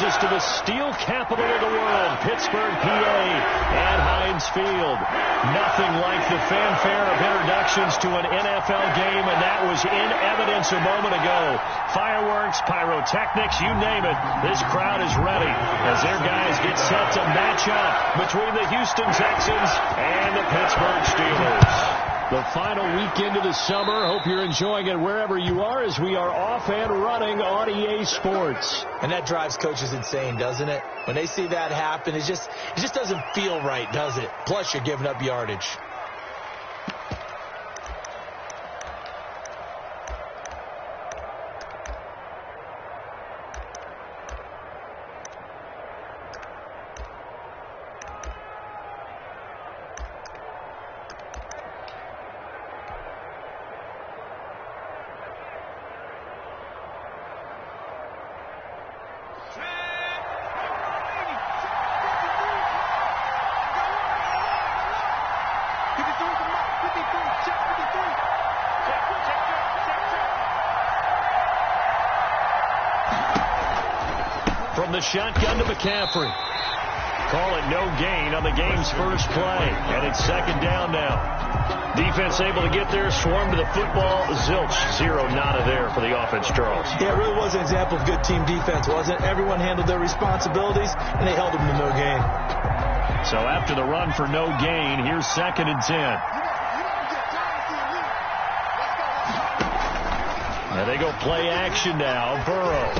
us to the steel capital of the world, Pittsburgh, PA, at Heinz Field. Nothing like the fanfare of introductions to an NFL game, and that was in evidence a moment ago. Fireworks, pyrotechnics, you name it. This crowd is ready as their guys get set to match up between the Houston Texans and the Pittsburgh Steelers. The final weekend of the summer. Hope you're enjoying it wherever you are as we are off and running on EA Sports. And that drives coaches insane, doesn't it? When they see that happen, it just doesn't feel right, does it? Plus, you're giving up yardage. From the shotgun to McCaffrey. Call it no gain on the game's first play. And it's second down now. Defense able to get there, swarm to the football. Zilch, zero nada there for the offense, Charles. Yeah, it really was an example of good team defense, wasn't it? Everyone handled their responsibilities, and they held them to no gain. So after the run for no gain, here's second and 10. Now they go play action now. Burrow.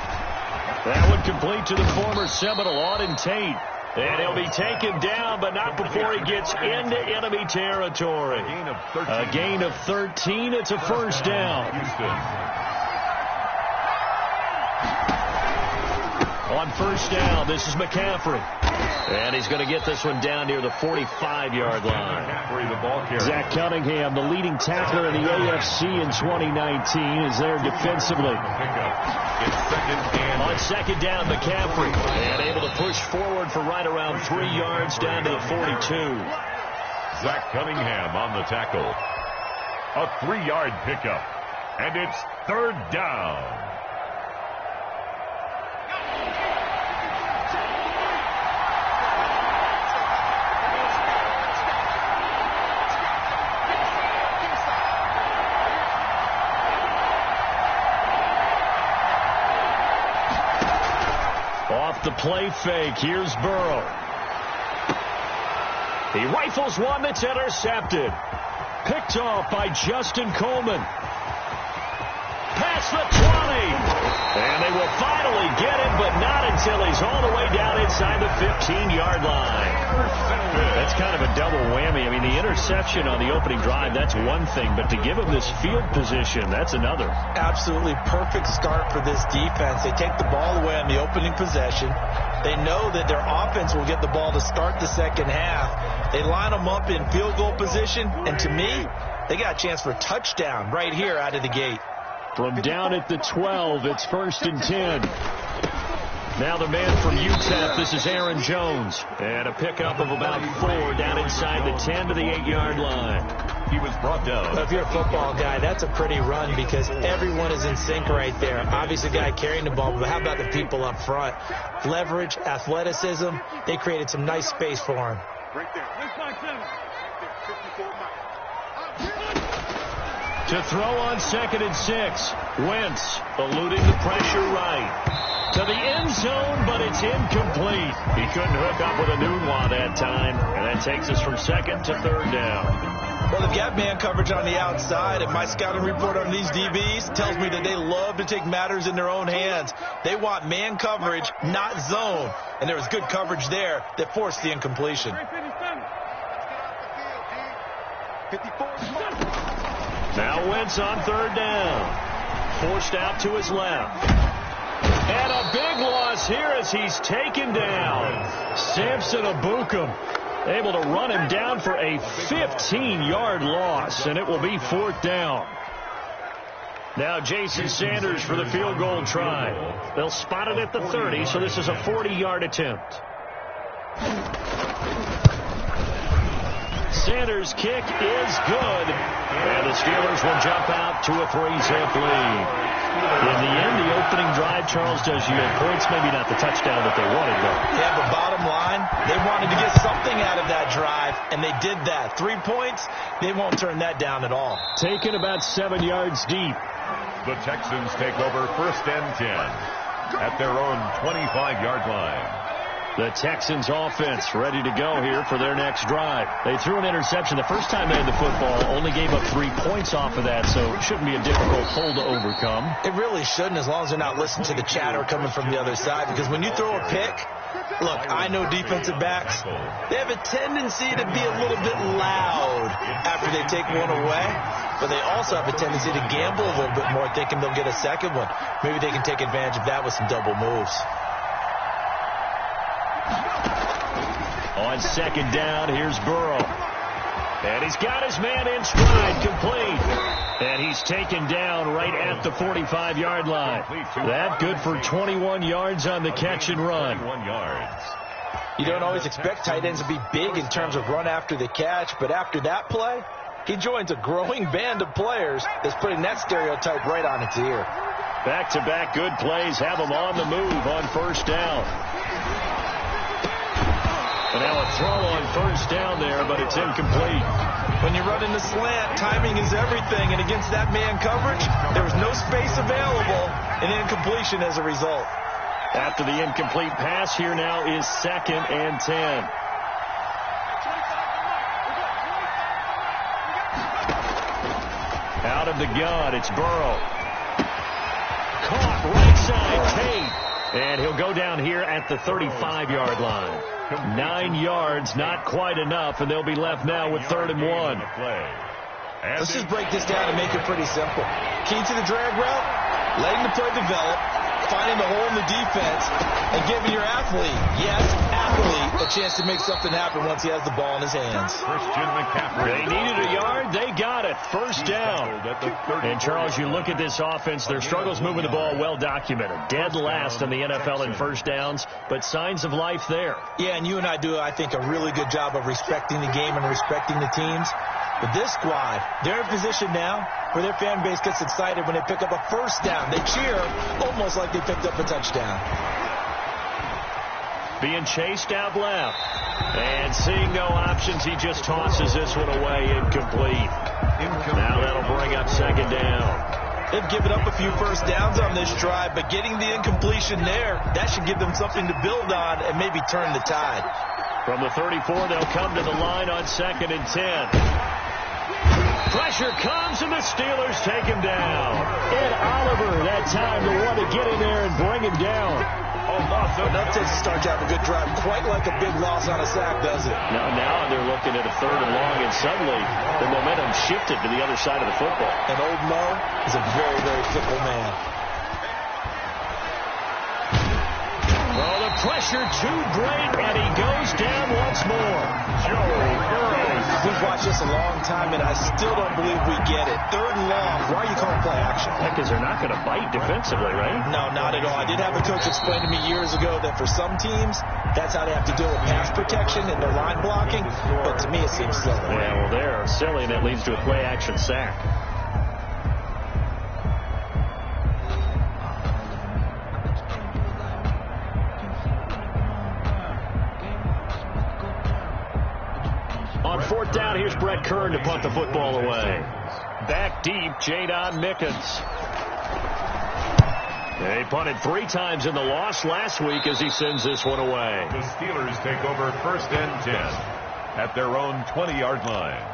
That would complete to the former Seminole, Auden Tate. And he'll be taken down, but not before he gets into enemy territory. A gain of 13. It's a first down. On first down, this is McCaffrey. And he's going to get this one down near the 45-yard line. Zach Cunningham, the leading tackler in the AFC in 2019, is there defensively. On second down, McCaffrey. And able to push forward for right around 3 yards down to the 42. Zach Cunningham on the tackle. A 3-yard pickup. And it's third down. Off the play fake, here's Burrow. He rifles one that's intercepted. Picked off by Justin Coleman. Past the 20. And they will finally get it, but not until he's all the way down inside the 15-yard line. That's kind of a double whammy. I mean, the interception on the opening drive, that's one thing, but to give him this field position, that's another. Absolutely perfect start for this defense. They take the ball away on the opening possession. They know that their offense will get the ball to start the second half. They line them up in field goal position, and to me, they got a chance for a touchdown right here out of the gate. From down at the 12, it's first and 10. Now the man from UTEP, this is Aaron Jones. And a pickup of about 4 down inside the 10 to the 8-yard line. He was brought down. If you're a football guy, that's a pretty run because everyone is in sync right there. Obviously, the guy carrying the ball, but how about the people up front? Leverage, athleticism, they created some nice space for him. Right there. To throw on second and 6. Wentz eluding the pressure right. To the end zone, but it's incomplete. He couldn't hook up with a Nunwa that time. And that takes us from second to third down. Well, they've got man coverage on the outside, and my scouting report on these DBs tells me that they love to take matters in their own hands. They want man coverage, not zone. And there was good coverage there that forced the incompletion. Now Wentz on third down. Forced out to his left. And a big loss here as he's taken down. Samson Abukum able to run him down for a 15-yard loss, and it will be fourth down. Now Jason Sanders for the field goal try. They'll spot it at the 30, so this is a 40-yard attempt. Sanders' kick is good. And the Steelers will jump out to a 3-zip lead. In the end, the opening drive, Charles, does yield points. Maybe not the touchdown that they wanted, though. Yeah, but bottom line, they wanted to get something out of that drive, and they did that. 3 points, they won't turn that down at all. Taken about 7 yards deep. The Texans take over 1st and 10 at their own 25-yard line. The Texans offense ready to go here for their next drive. They threw an interception the first time they had the football, only gave up 3 points off of that, so it shouldn't be a difficult hole to overcome. It really shouldn't, as long as they're not listening to the chatter coming from the other side, because when you throw a pick, look, I know defensive backs, they have a tendency to be a little bit loud after they take one away, but they also have a tendency to gamble a little bit more, thinking they'll get a second one. Maybe they can take advantage of that with some double moves. On 2nd down, here's Burrow. And he's got his man in stride, complete. And he's taken down right at the 45-yard line. That good for 21 yards on the catch and run. 21 yards. You don't always expect tight ends to be big in terms of run after the catch, but after that play, he joins a growing band of players that's putting that stereotype right on its ear. Back-to-back good plays have him on the move on 1st down. And now a throw on 1st down there, but it's incomplete. When you run in the slant, timing is everything, and against that man coverage, there was no space available, and incompletion as a result. After the incomplete pass, here now is 2nd and 10. Out of the gun, it's Burrow. Caught right side, Tate. And he'll go down here at the 35-yard line. 9 yards, not quite enough, and they'll be left now with 3rd and 1. Let's just break this down and make it pretty simple. Key to the drag route, letting the play develop, finding the hole in the defense, and giving your athlete a chance to make something happen once he has the ball in his hands. They needed a yard. They got it. 1st down. And, Charles, you look at this offense, their struggles moving the ball well documented. Dead last in the NFL in 1st downs, but signs of life there. Yeah, and you and I do, I think, a really good job of respecting the game and respecting the teams. But this squad, they're in position now where their fan base gets excited when they pick up a 1st down. They cheer almost like they picked up a touchdown. Being chased out left. And seeing no options, he just tosses this one away, incomplete. Now that'll bring up 2nd down. They've given up a few 1st downs on this drive, but getting the incompletion there, that should give them something to build on and maybe turn the tide. From the 34, they'll come to the line on 2nd and 10. Pressure comes, and the Steelers take him down. Ed Oliver, that time to want to get in there and bring him down. That takes a start to have a good drive. Quite like a big loss on a sack, does it? Now they're looking at a 3rd and long, and suddenly the momentum shifted to the other side of the football. And old Mo is a very, very fickle man. Well, the pressure too great, and he goes down once more. Joe Burrow. We've watched this a long time, and I still don't believe we get it. 3rd and long. Why are you calling play action? Because they're not going to bite defensively, right? No, not at all. I did have a coach explain to me years ago that for some teams, that's how they have to deal with pass protection and their line blocking. But to me, it seems silly. Yeah, well, they're silly, and it leads to a play action sack. On 4th down, here's Brett Kern to punt the football away. Back deep, Jadon Mickens. They punted 3 times in the loss last week as he sends this one away. The Steelers take over 1st and 10 at their own 20-yard line.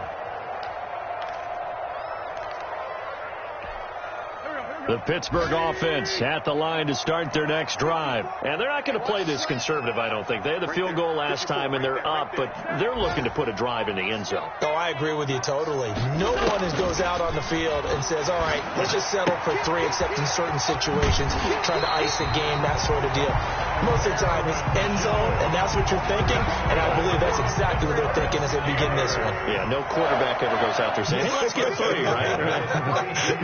The Pittsburgh offense at the line to start their next drive. And they're not going to play this conservative, I don't think. They had the field goal last time, and they're up, but they're looking to put a drive in the end zone. Oh, I agree with you totally. No one goes out on the field and says, all right, let's just settle for 3, except in certain situations, trying to ice the game, that sort of deal. Most of the time, it's end zone, and that's what you're thinking, and I believe that's exactly what they're thinking as they begin this one. Yeah, no quarterback ever goes out there saying, hey, let's get 3, right?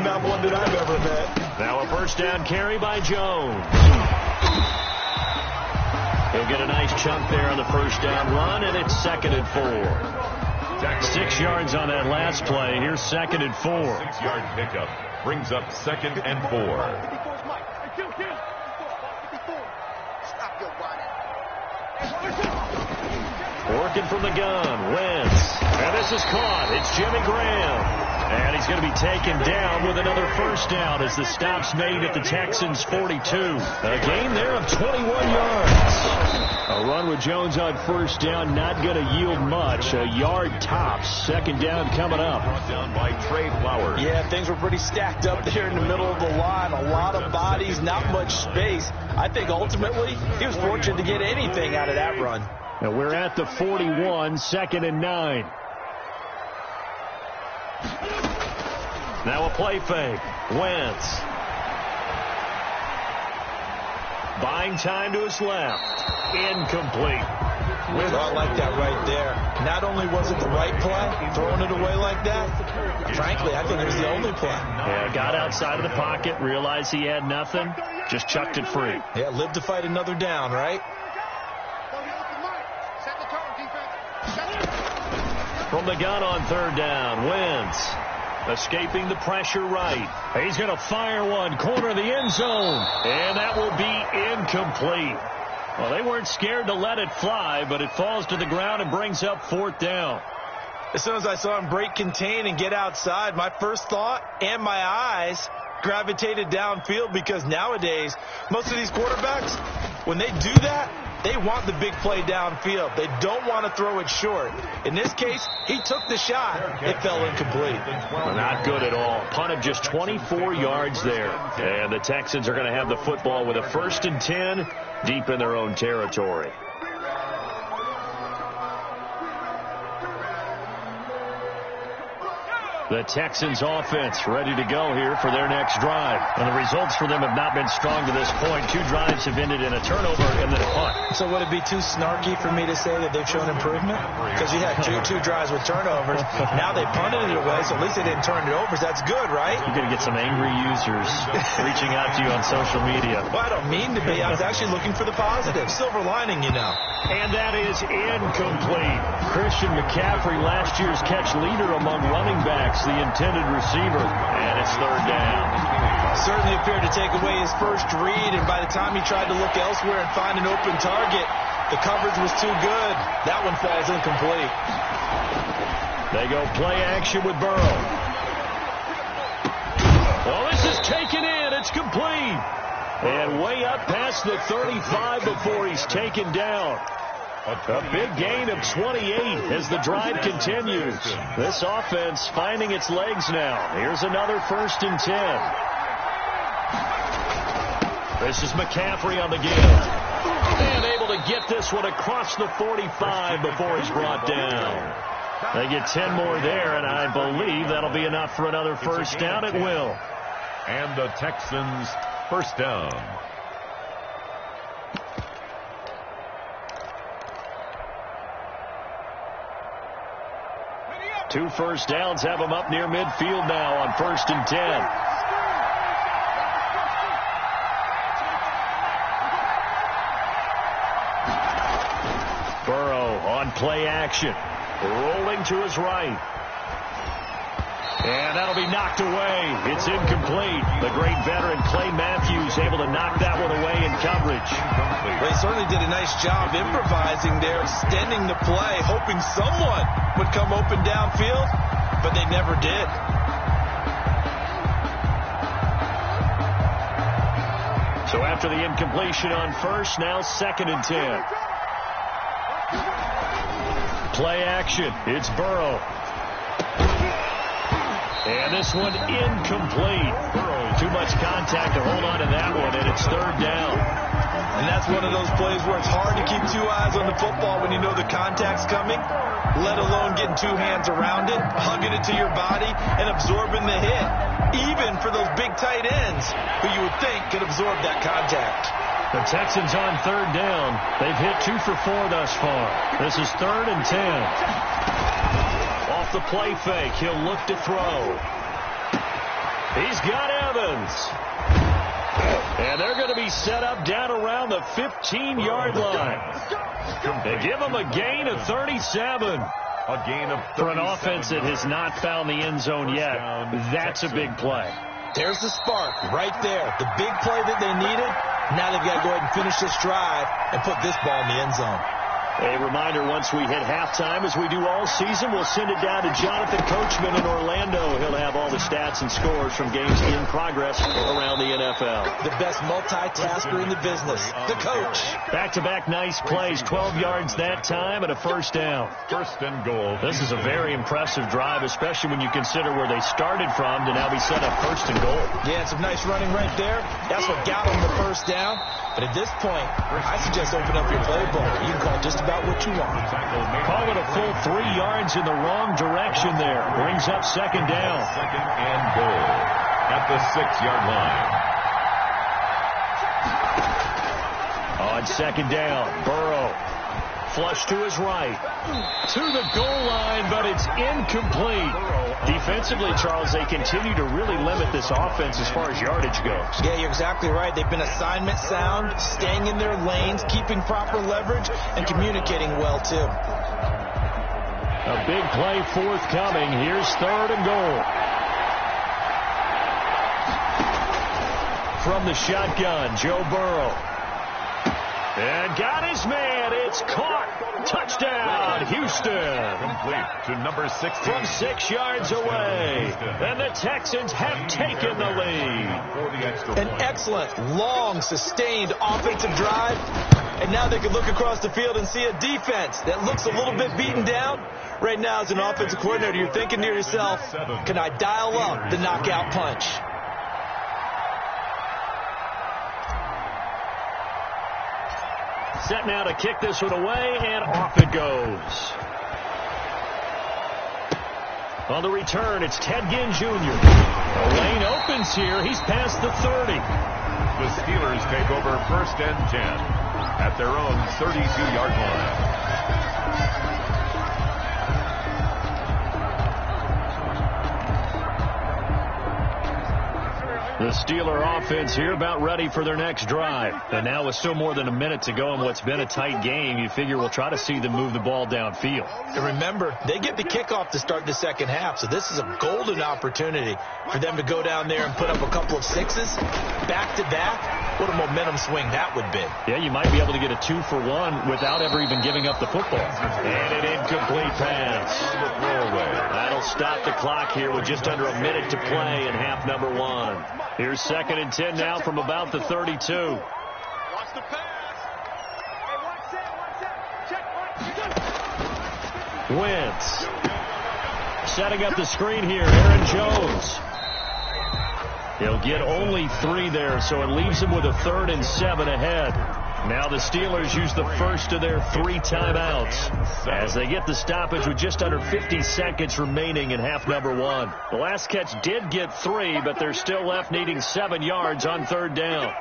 Not one that I've ever met. Now a 1st down carry by Jones. He'll get a nice chunk there on the 1st down run, and it's 2nd and 4. tackle. 6 yards on that last play. Here's 2nd and 4. 6-yard pickup brings up 2nd and 4. Working from the gun, Wentz. And this is caught. It's Jimmy Graham. And he's going to be taken down with another first down as the stop's made at the Texans' 42. A gain there of 21 yards. A run with Jones on first down, not going to yield much. A yard tops. 2nd down coming up. Brought down by Trey Flowers. Yeah, things were pretty stacked up there in the middle of the line. A lot of bodies, not much space. I think ultimately he was fortunate to get anything out of that run. And we're at the 41, 2nd and 9. Now a play fake. Wentz. Buying time to his left. Incomplete. I like that right there. Not only was it the right play, throwing it away like that, frankly, I think it was the only play. Yeah, got outside of the pocket, realized he had nothing, just chucked it free. Yeah, lived to fight another down, right? From the gun on 3rd down, Wentz. Escaping the pressure right. He's going to fire one, corner of the end zone. And that will be incomplete. Well, they weren't scared to let it fly, but it falls to the ground and brings up 4th down. As soon as I saw him break contain and get outside, my first thought and my eyes gravitated downfield, because nowadays, most of these quarterbacks, when they do that, they want the big play downfield. They don't want to throw it short. In this case, he took the shot. It fell incomplete. Well, not good at all. Punt of just 24 yards there. And the Texans are going to have the football with a 1st and 10 deep in their own territory. The Texans offense ready to go here for their next drive. And the results for them have not been strong to this point. 2 drives have ended in a turnover and then a punt. So would it be too snarky for me to say that they've shown improvement? Because you had two drives with turnovers. Now they punted it away, so at least they didn't turn it over. That's good, right? You're going to get some angry users reaching out to you on social media. Well, I don't mean to be. I was actually looking for the positive. Silver lining, you know. And that is incomplete. Christian McCaffrey, last year's catch leader among running backs, the intended receiver, and it's 3rd down. Certainly appeared to take away his first read, and by the time he tried to look elsewhere and find an open target, the coverage was too good. That one falls incomplete. They go play action with Burrow. Well, this is taken in. It's complete. And way up past the 35 before he's taken down. A big gain of 28 as the drive continues. This offense finding its legs now. Here's another 1st and 10. This is McCaffrey on the give. And able to get this one across the 45 before he's brought down. They get 10 more there, and I believe that'll be enough for another first down. It will. And the Texans' first down. 2 first downs have them up near midfield now on 1st and 10. Burrow on play action. Rolling to his right. And that'll be knocked away. It's incomplete. The great veteran Clay Matthews able to knock that one away in coverage. They certainly did a nice job improvising there, extending the play, hoping someone would come open downfield, but they never did. So after the incompletion on first, now 2nd and 10. Play action. It's Burrow. And this one incomplete. Too much contact to hold on to that one, and it's 3rd down. And that's one of those plays where it's hard to keep 2 eyes on the football when you know the contact's coming, let alone getting 2 hands around it, hugging it to your body, and absorbing the hit. Even for those big tight ends who you would think could absorb that contact. The Texans on 3rd down. They've hit 2 for 4 thus far. This is 3rd and 10. Off the play fake, he'll look to throw. He's got Evans. And they're going to be set up down around the 15-yard line. They give him a gain of 37. A gain of 37. For an offense that has not found the end zone yet, that's a big play. There's the spark right there. The big play that they needed. Now they've got to go ahead and finish this drive and put this ball in the end zone. A reminder, once we hit halftime, as we do all season, we'll send it down to Jonathan Coachman in Orlando. He'll have all the stats and scores from games in progress around the NFL. The best multitasker in the business, the coach. Back-to-back nice plays, 12 yards that time and a first down. First and goal. This is a very impressive drive, especially when you consider where they started from to now be set up first and goal. Yeah, some nice running right there. That's what got them the first down. But at this point, I suggest open up your playbook. You can call just about what you want. Call it a full 3 yards in the wrong direction there. Brings up second down. Second and goal at the 6-yard line. On second down, Burrow. Flush to his right. To the goal line, but it's incomplete. Defensively, Charles, they continue to really limit this offense as far as yardage goes. Yeah, you're exactly right. They've been assignment sound, staying in their lanes, keeping proper leverage, and communicating well, too. A big play forthcoming. Here's third and goal. From the shotgun, Joe Burrow. And got his man. It's caught. Touchdown, Houston. Complete to number 16. From 6 yards away. And the Texans have taken the lead. An excellent, long, sustained offensive drive. And now they can look across the field and see a defense that looks a little bit beaten down. Right now, as an offensive coordinator, you're thinking to yourself, can I dial up the knockout punch? Set now to kick this one away, and off it goes. On the return, it's Ted Ginn Jr. The lane opens here. He's past the 30. The Steelers take over first and 10 at their own 32-yard line. The Steeler offense here about ready for their next drive. And now with still more than a minute to go in what's been a tight game, you figure we'll try to see them move the ball downfield. And remember, they get the kickoff to start the second half, so this is a golden opportunity for them to go down there and put up a couple of sixes back-to-back. What a momentum swing that would be. Yeah, you might be able to get a 2-for-1 without ever even giving up the football. And an incomplete pass. That'll stop the clock here with just under a minute to play in half number 1. Here's second and 10 now from about the 32. Watch the pass. Hey, watch that. Check. Wentz. Setting up the screen here, Aaron Jones. He'll get only 3 there, so it leaves him with a 3rd and 7 ahead. Now the Steelers use the first of their 3 timeouts as they get the stoppage with just under 50 seconds remaining in half number 1. The last catch did get 3, but they're still left needing 7 yards on 3rd down.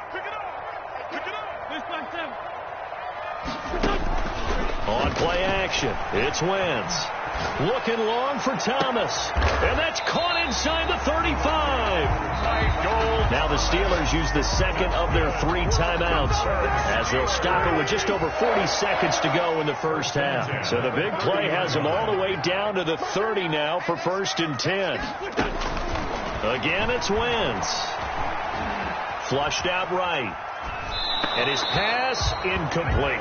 On play action, it's Wentz. Looking long for Thomas. And that's caught inside the 35. Now the Steelers use the second of their 3 timeouts as they'll stop it with just over 40 seconds to go in the first half. So the big play has them all the way down to the 30 now for first and 10. Again, it's Wentz. Flushed out right. And his pass, incomplete.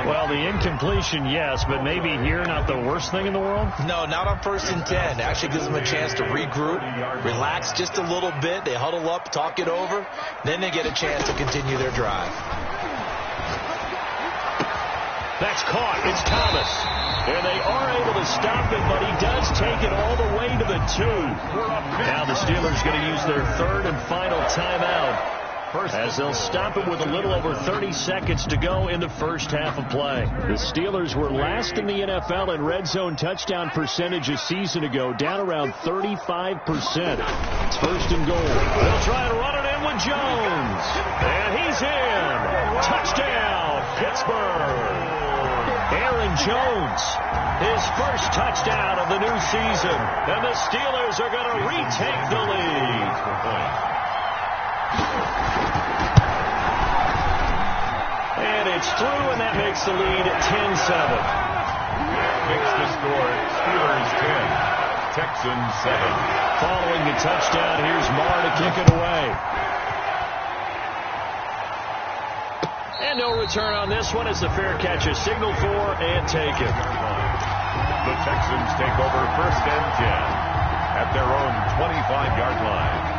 Well, the incompletion, yes, but maybe here not the worst thing in the world? No, not on first and 10. Actually gives them a chance to regroup, relax just a little bit. They huddle up, talk it over. Then they get a chance to continue their drive. That's caught. It's Thomas. And they are able to stop it, but he does take it all the way to the 2. Now the Steelers going to use their 3rd and final timeout as they'll stop it with a little over 30 seconds to go in the first half of play. The Steelers were last in the NFL in red zone touchdown percentage a season ago, down around 35%. It's first and goal. They'll try and run it in with Jones. And he's in. Touchdown, Pittsburgh. Aaron Jones, his first touchdown of the new season. And the Steelers are going to retake the lead. And it's through, and that makes the lead 10-7. Makes the score Steelers 10, Texans 7. Following the touchdown, here's Marr to kick it away. And no return on this one as the fair catch is signaled for and taken. The Texans take over 1st and 10 at their own 25-yard line.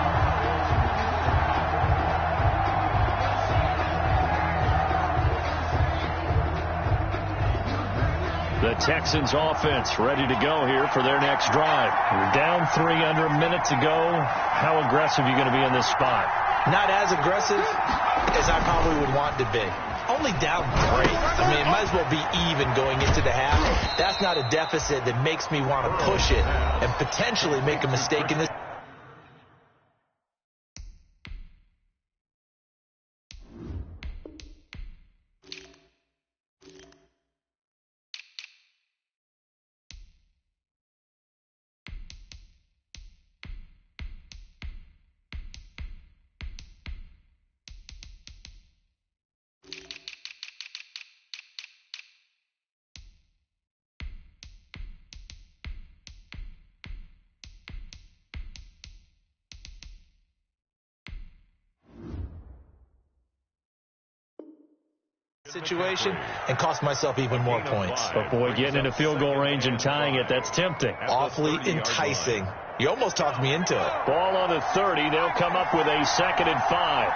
The Texans offense ready to go here for their next drive. You're down 3 under a minute to go. How aggressive are you going to be in this spot? Not as aggressive as I probably would want to be. Only down 3. I mean, it might as well be even going into the half. That's not a deficit that makes me want to push it and potentially make a mistake in this. Situation and cost myself even more points. But boy, getting into field goal range and tying it, that's tempting. Awfully enticing. You almost talked me into it. Ball on the 30. They'll come up with a 2nd and 5.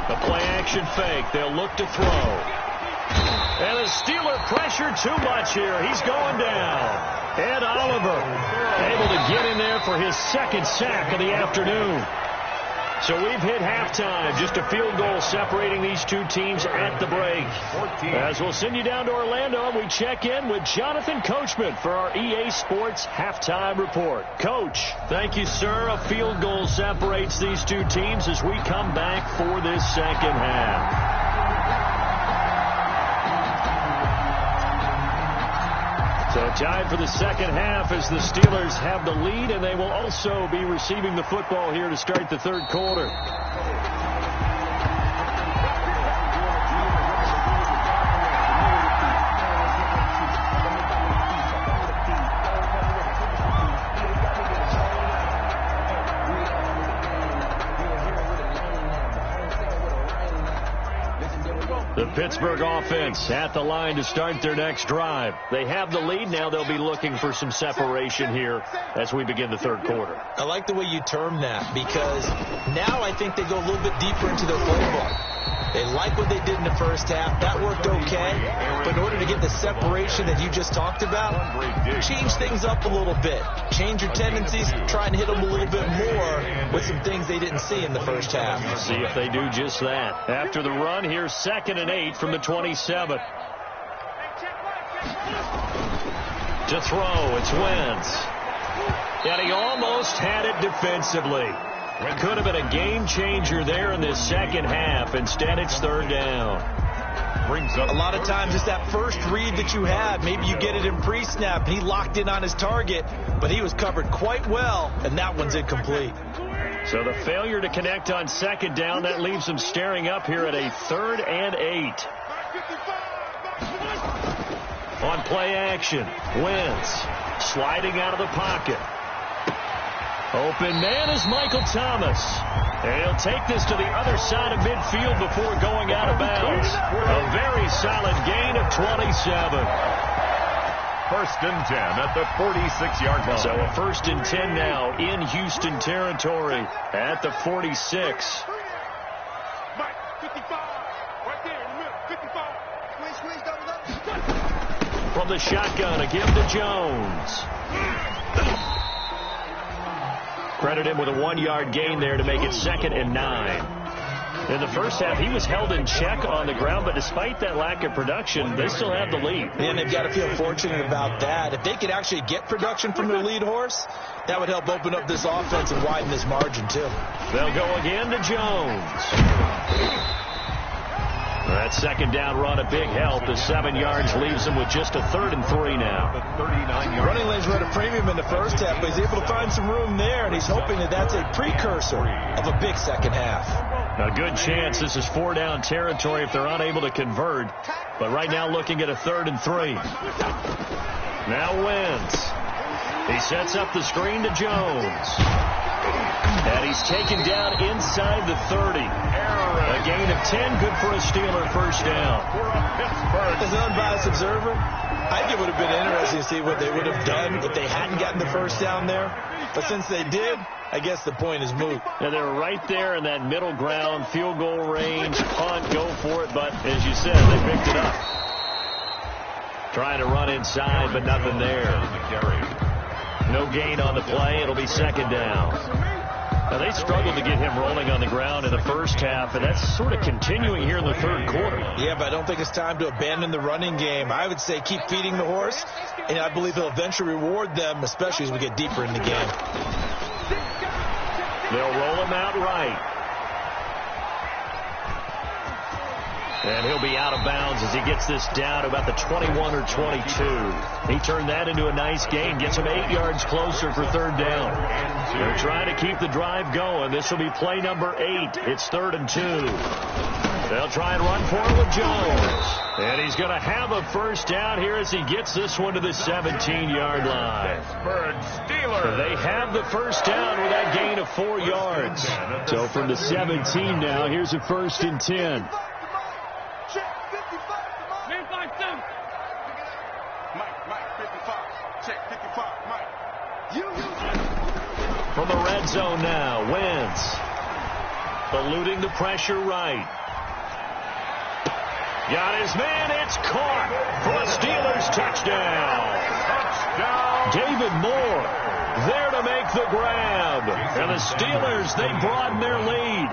The play action fake. They'll look to throw. And the Steeler pressure too much here. He's going down. Ed Oliver able to get in there for his 2nd sack of the afternoon. So we've hit halftime. Just a field goal separating these two teams at the break. As we'll send you down to Orlando, and we check in with Jonathan Coachman for our EA Sports Halftime Report. Coach, thank you, sir. A field goal separates these two teams as we come back for this 2nd half. So time for the 2nd half as the Steelers have the lead, and they will also be receiving the football here to start the 3rd quarter. The Pittsburgh offense at the line to start their next drive. They have the lead. Now they'll be looking for some separation here as we begin the 3rd quarter. I like the way you term that because now I think they go a little bit deeper into their playbook. They like what they did in the 1st half. That worked okay. But in order to get the separation that you just talked about, change things up a little bit. Change your tendencies. Try and hit them a little bit more with some things they didn't see in the 1st half. See if they do just that. After the run, here's 2nd and 8 from the 27. To throw, it's Wentz. And he almost had it defensively. It could have been a game changer there in this 2nd half. Instead, it's 3rd down. Brings up. A lot of times it's that first read that you have. Maybe you get it in pre-snap. He locked in on his target, but he was covered quite well, and that one's incomplete. So the failure to connect on 2nd down, that leaves them staring up here at a 3rd and 8. On play action, Wentz sliding out of the pocket. Open man is Michael Thomas. And he'll take this to the other side of midfield before going out of bounds. A very solid gain of 27. 1st and 10 at the 46-yard line. So a 1st and 10 now in Houston territory at the 46. Mike, 55. Right there in the middle. 55. Squeeze, double up. From the shotgun, a give to Jones. Credit him with a 1-yard gain there to make it 2nd and 9. In the 1st half, he was held in check on the ground, but despite that lack of production, they still have the lead. And they've got to feel fortunate about that. If they could actually get production from their lead horse, that would help open up this offense and widen this margin, too. They'll go again to Jones. That 2nd down run, a big help. The 7 yards leaves them with just a 3rd and 3 now. The 39-yard. Running lanes were at a premium in the 1st half, but he's able to find some room there, and he's hoping that that's a precursor of a big 2nd half. A good chance this is 4-down territory if they're unable to convert. But right now looking at a 3rd and 3. Now Wentz. He sets up the screen to Jones. And he's taken down inside the 30. A gain of 10, good for a Steeler first down. As an unbiased observer, I think it would have been interesting to see what they would have done if they hadn't gotten the first down there. But since they did, I guess the point is moot. And they're right there in that middle ground, field goal range, punt, go for it. But as you said, they picked it up. Trying to run inside, but nothing there. No gain on the play. It'll be 2nd down. Now, they struggled to get him rolling on the ground in the first half, and that's sort of continuing here in the 3rd quarter. Yeah, but I don't think it's time to abandon the running game. I would say keep feeding the horse, and I believe he'll eventually reward them, especially as we get deeper in the game. They'll roll him out right. And he'll be out of bounds as he gets this down to about the 21 or 22. He turned that into a nice gain, gets him 8 yards closer for 3rd down. They're trying to keep the drive going. This will be play number 8. It's 3rd and 2. They'll try and run for it with Jones. And he's going to have a first down here as he gets this one to the 17-yard line. They have the first down with that gain of 4 yards. So from the 17 now, here's a 1st and 10. From the red zone now, Wentz eluding the pressure right. Got his man, it's caught for a Steelers touchdown. David Moore there to make the grab. And the Steelers, they broaden their lead.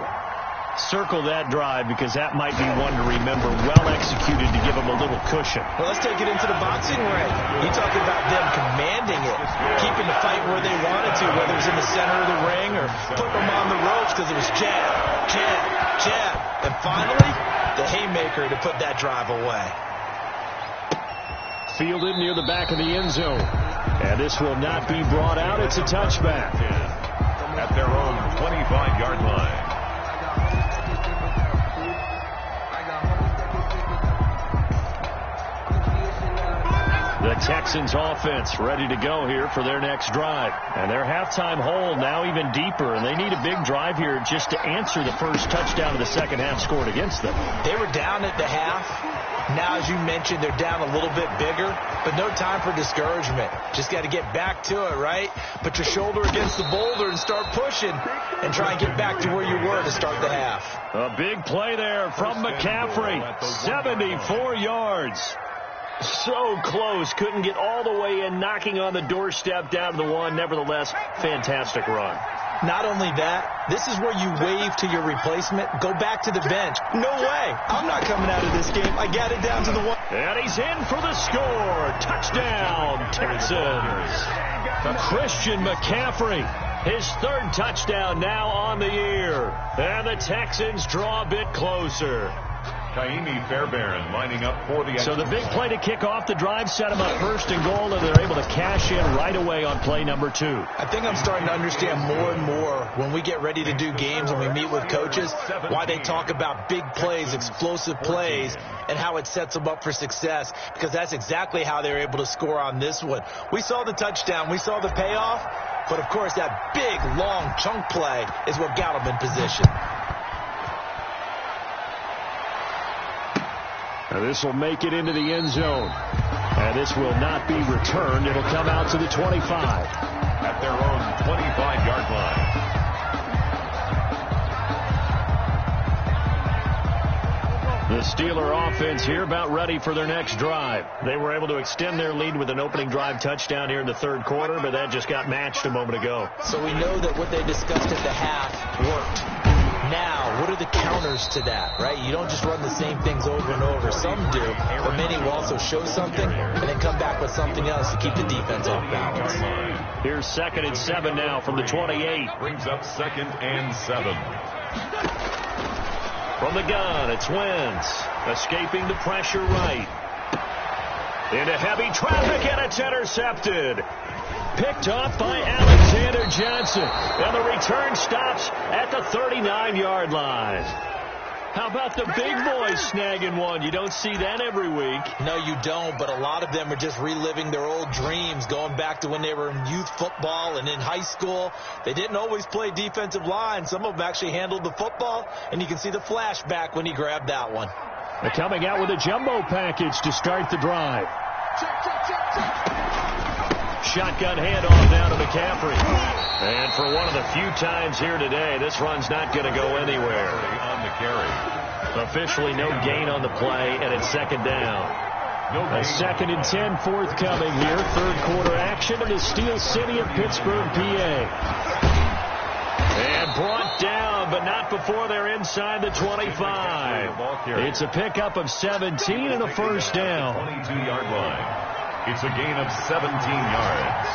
Circle that drive because that might be one to remember. Well executed to give them a little cushion. Well, let's take it into the boxing ring. You talk about them commanding it, keeping the fight where they wanted to, whether it was in the center of the ring or putting them on the ropes because it was jab, jab, jab. And finally, the haymaker to put that drive away. Fielded near the back of the end zone. And this will not be brought out. It's a touchback. At their own 25-yard line. The Texans offense ready to go here for their next drive. And their halftime hole now even deeper, and they need a big drive here just to answer the first touchdown of the second half scored against them. They were down at the half. Now, as you mentioned, they're down a little bit bigger, but no time for discouragement. Just got to get back to it, right? Put your shoulder against the boulder and start pushing and try and get back to where you were to start the half. A big play there from McCaffrey. 74 yards. So close. Couldn't get all the way in, knocking on the doorstep down to the one. Nevertheless, fantastic run. Not only that, this is where you wave to your replacement. Go back to the bench. No way. I'm not coming out of this game. I got it down to the one. And he's in for the score. Touchdown, Texans. Christian McCaffrey. His 3rd touchdown now on the year. And the Texans draw a bit closer. Kaimi Fairbairn lining up for the... So the big play to kick off the drive set them up 1st and goal, and they're able to cash in right away on play number 2. I think I'm starting to understand more and more when we get ready to do games and we meet with coaches, why they talk about big plays, explosive plays, and how it sets them up for success, because that's exactly how they were able to score on this one. We saw the touchdown. We saw the payoff, but, of course, that big, long chunk play is what got them in position. Now this will make it into the end zone. And this will not be returned. It'll come out to the 25. At their own 25-yard line. The Steeler offense here about ready for their next drive. They were able to extend their lead with an opening drive touchdown here in the 3rd quarter, but that just got matched a moment ago. So we know that what they discussed at the half worked. Now, what are the counters to that, right? You don't just run the same things over and over. Some do, but many will also show something and then come back with something else to keep the defense off balance. Here's 2nd and 7 now from the 28. Brings up 2nd and 7. From the gun, it's Wentz. Escaping the pressure right. Into heavy traffic, and it's intercepted. Picked off by Alexander Johnson. And the return stops at the 39-yard line. How about the big boys snagging one? You don't see that every week. No, you don't, but a lot of them are just reliving their old dreams, going back to when they were in youth football and in high school. They didn't always play defensive line. Some of them actually handled the football, and you can see the flashback when he grabbed that one. They're coming out with a jumbo package to start the drive. Shotgun handoff down to McCaffrey. And for one of the few times here today, this run's not going to go anywhere. On the carry. Officially no gain on the play, and it's second down. A 2nd and 10 forthcoming here. Third quarter action in the Steel City of Pittsburgh, PA. And brought down, but not before they're inside the 25. It's a pickup of 17 and a first down. 22-yard line. It's a gain of 17 yards.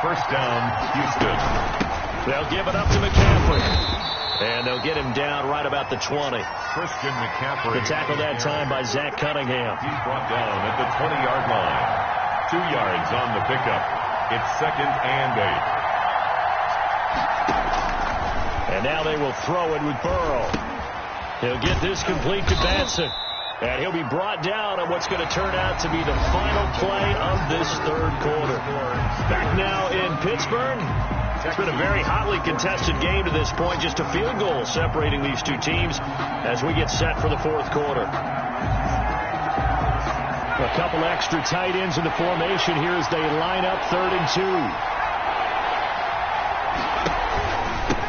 First down, Houston. They'll give it up to McCaffrey. And they'll get him down right about the 20. Christian McCaffrey. The tackle that time by Zach Cunningham. He's brought down at the 20-yard line. 2 yards on the pickup. It's 2nd and 8. And now they will throw it with Burrow. He'll get this complete to Batson. And he'll be brought down on what's going to turn out to be the final play of this third quarter. Back now in Pittsburgh. It's been a very hotly contested game to this point. Just a field goal separating these two teams as we get set for the fourth quarter. A couple extra tight ends in the formation here as they line up 3rd and 2.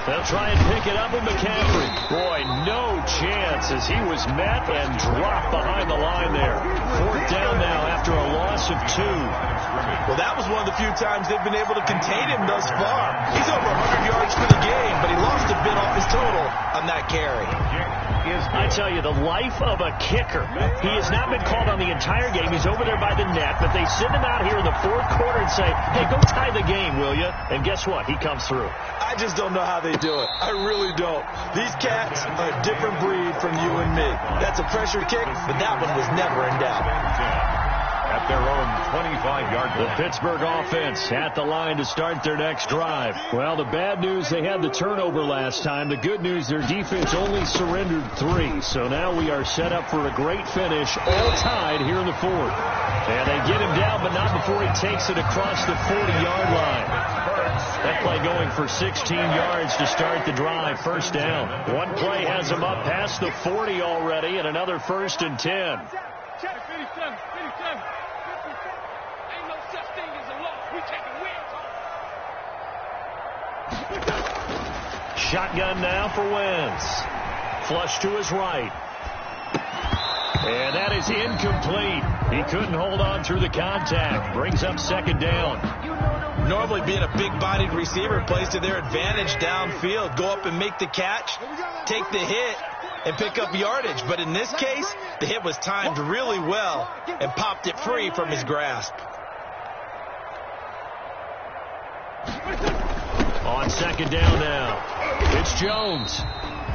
They'll try and pick it up with McCaffrey. Boy, no chance as he was met and dropped behind the line there. 4th down now after a loss of 2. Well, that was one of the few times they've been able to contain him thus far. He's over 100 yards for the game, but he lost a bit off his total on that carry. I tell you, the life of a kicker. He has not been called on the entire game. He's over there by the net, but they send him out here in the fourth quarter and say, hey, go tie the game, will you? And guess what? He comes through. I just don't know how they do it. I really don't. These cats are a different breed from you and me. That's a pressure kick, but that one was never in doubt. At their own 25-yard line. The Pittsburgh offense at the line to start their next drive. Well, the bad news, they had the turnover last time. The good news, their defense only surrendered 3. So now we are set up for a great finish, all tied here in the fourth. And they get him down, but not before he takes it across the 40-yard line. That play going for 16 yards to start the drive. First down. One play has him up past the 40 already, and another 1st and 10. Shotgun now for Wentz. Flush to his right. And that is incomplete. He couldn't hold on through the contact. Brings up 2nd down. Normally being a big-bodied receiver plays to their advantage downfield. Go up and make the catch, take the hit, and pick up yardage. But in this case, the hit was timed really well and popped it free from his grasp. On 2nd down now, it's Jones.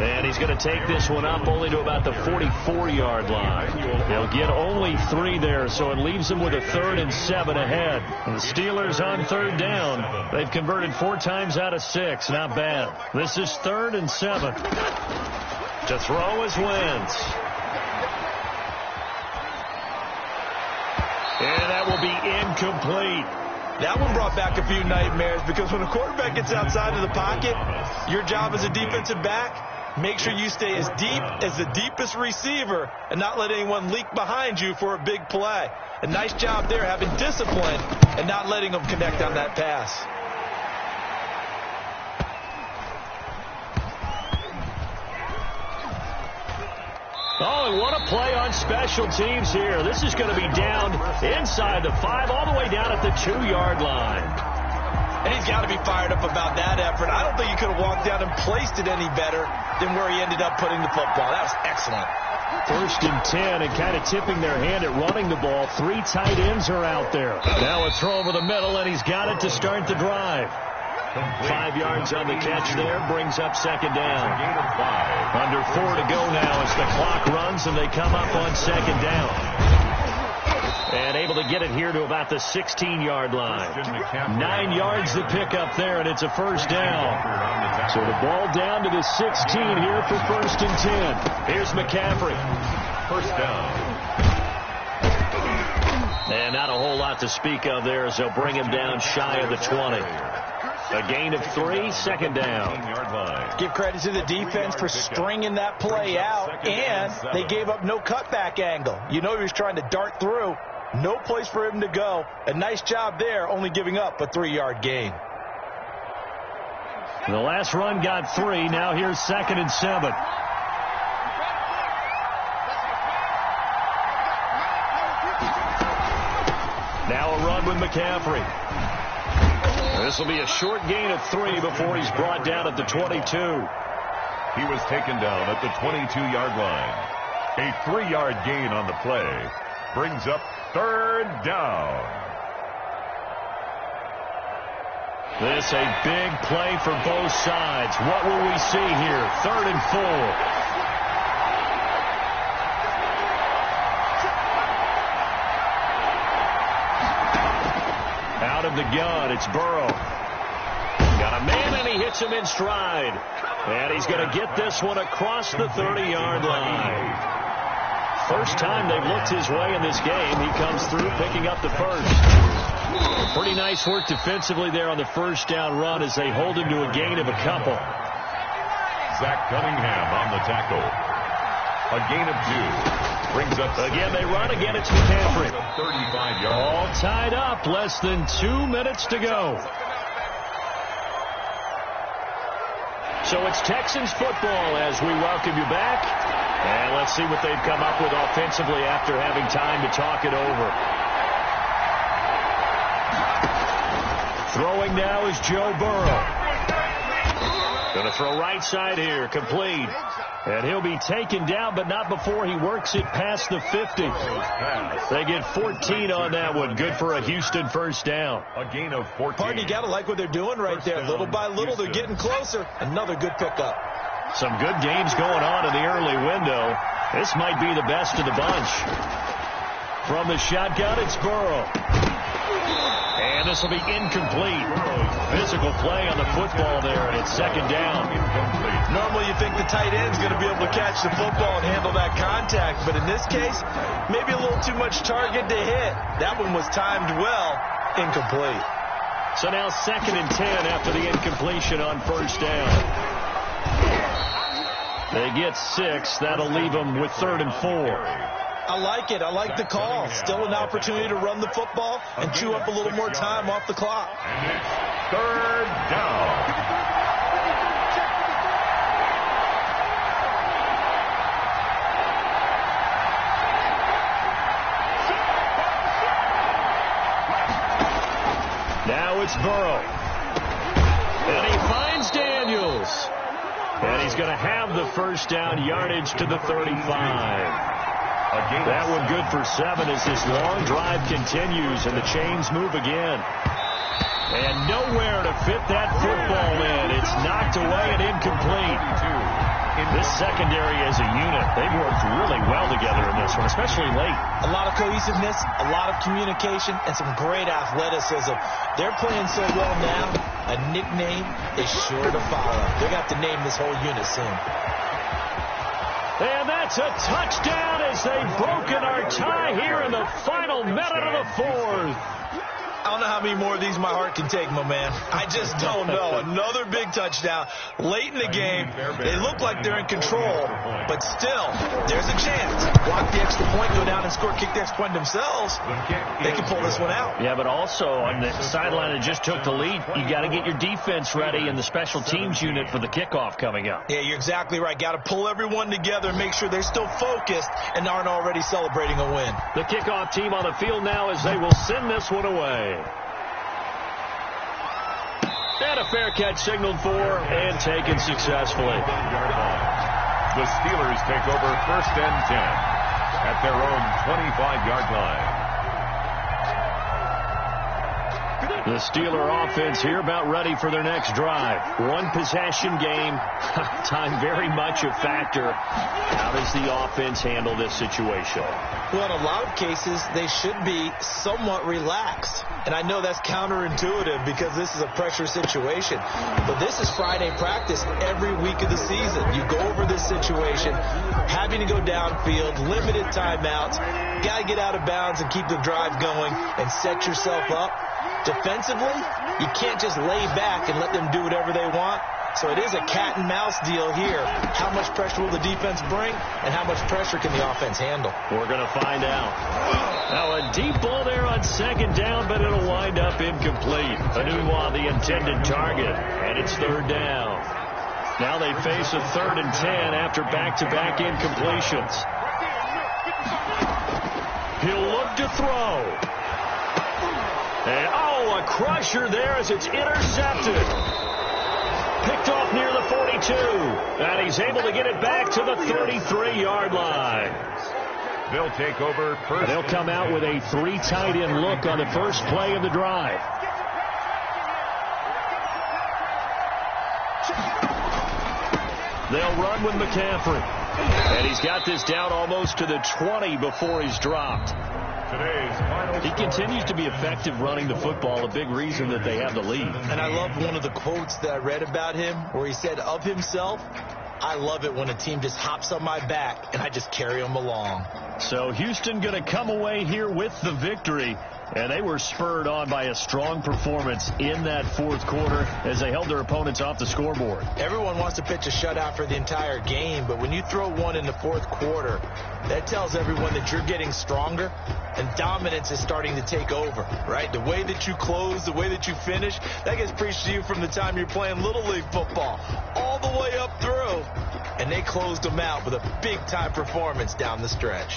And he's going to take this one up only to about the 44-yard line. They'll get only 3 there, so it leaves them with a 3rd and 7 ahead. And the Steelers on 3rd down. They've converted 4 times out of 6. Not bad. This is 3rd and 7. To throw is Wentz. And that will be incomplete. That one brought back a few nightmares because when a quarterback gets outside of the pocket, your job as a defensive back, make sure you stay as deep as the deepest receiver and not let anyone leak behind you for a big play. A nice job there having discipline and not letting them connect on that pass. Oh, and what a play on special teams here. This is going to be down inside the 5, all the way down at the 2-yard line. And he's got to be fired up about that effort. I don't think he could have walked down and placed it any better than where he ended up putting the football. That was excellent. 1st and 10, and kind of tipping their hand at running the ball. 3 tight ends are out there. Now a throw over the middle, and he's got it to start the drive. 5 yards on the catch there, brings up 2nd down. Under 4 to go now as the clock runs and they come up on 2nd down. And able to get it here to about the 16-yard line. 9 yards to pick up there, and it's a first down. So the ball down to the 16 here for 1st and 10. Here's McCaffrey. First down. And not a whole lot to speak of there as they'll bring him down shy of the 20. A gain of 3, second down. Give credit to the defense for stringing that play out, and they gave up no cutback angle. You know he was trying to dart through. No place for him to go. A nice job there, only giving up a 3-yard gain. The last run got 3. Now here's 2nd and 7. Now a run with McCaffrey. This will be a short gain of 3 before he's brought down at the 22. He was taken down at the 22-yard line. A 3-yard gain on the play brings up 3rd down. This a big play for both sides. What will we see here? 3rd and 4. Out of the gun, it's Burrow. Got a man, and he hits him in stride. And he's going to get this one across the 30-yard line. First time they've looked his way in this game. He comes through picking up the first. Pretty nice work defensively there on the first down run as they hold him to a gain of a couple. Zach Cunningham on the tackle. A gain of 2. Brings up again. They run again. It's McCaffrey. 35 yards. All tied up. Less than 2 minutes to go. So it's Texans football as we welcome you back. And let's see what they've come up with offensively after having time to talk it over. Throwing now is Joe Burrow. Going to throw right side here. Complete. And he'll be taken down, but not before he works it past the 50. They get 14 on that one. Good for a Houston first down. A gain of 14. Pardon, you got to like what they're doing right there. Little by little, they're getting closer. Another good pickup. Some good games going on in the early window. This might be the best of the bunch. From the shotgun, it's Burrow. And this will be incomplete. Physical play on the football there, and it's 2nd down. Normally you think the tight end's going to be able to catch the football and handle that contact, but in this case, maybe a little too much target to hit. That one was timed well, incomplete. So now 2nd and 10 after the incompletion on first down. They get 6. That'll leave them with 3rd and 4. I like it. I like the call. Still an opportunity to run the football and chew up a little more time off the clock. And it's 3rd down. Now it's Burrow. And he finds Daniels. And he's going to have the first down, yardage to the 35. That one good for 7 as this long drive continues and the chains move again. And nowhere to fit that football in. It's knocked away and incomplete. This secondary as a unit, they've worked really well together in this one, especially late. A lot of cohesiveness, a lot of communication, and some great athleticism. They're playing so well now, a nickname is sure to follow. They're going to have to name this whole unit soon. And that's a touchdown as they've broken our tie here in the final minute of the 4th. I don't know how many more of these my heart can take, my man. I just don't know. Another big touchdown late in the game. They look like they're in control, but still, there's a chance. Block the extra point, go down and score, kick the extra point themselves. They can pull this one out. Yeah, but also on the sideline that just took the lead, you got to get your defense ready in the special teams unit for the kickoff coming up. Yeah, you're exactly right. Got to pull everyone together and make sure they're still focused and aren't already celebrating a win. The kickoff team on the field now as they will send this one away. And a fair catch signaled for and taken successfully. The Steelers take over 1st and 10 at their own 25-yard line. The Steeler offense here about ready for their next drive. One possession game. Time very much a factor. How does the offense handle this situation? Well, in a lot of cases, they should be somewhat relaxed. And I know that's counterintuitive because this is a pressure situation. But this is Friday practice every week of the season. You go over this situation, having to go downfield, limited timeouts. Got to get out of bounds and keep the drive going and set yourself up. Defensively, you can't just lay back and let them do whatever they want. So it is a cat and mouse deal here. How much pressure will the defense bring, and how much pressure can the offense handle? We're going to find out. Now a deep ball there on second down, but it'll wind up incomplete. Anu on the intended target, and it's third down. Now they face a 3rd and 10 after back-to-back incompletions. He'll look to throw. And, a crusher there as it's intercepted. Picked off near the 42. And he's able to get it back to the 33-yard line. They'll take over first. They'll come out with a 3 tight end look on the first play of the drive. They'll run with McCaffrey. And he's got this down almost to the 20 before he's dropped. He continues to be effective running the football, a big reason that they have the lead. And I love one of the quotes that I read about him where he said of himself, I love it when a team just hops on my back and I just carry them along. So Houston going to come away here with the victory. And they were spurred on by a strong performance in that fourth quarter as they held their opponents off the scoreboard. Everyone wants to pitch a shutout for the entire game, but when you throw one in the fourth quarter, that tells everyone that you're getting stronger and dominance is starting to take over, right? The way that you close, the way that you finish, that gets preached to you from the time you're playing Little League football all the way up through. And they closed them out with a big-time performance down the stretch.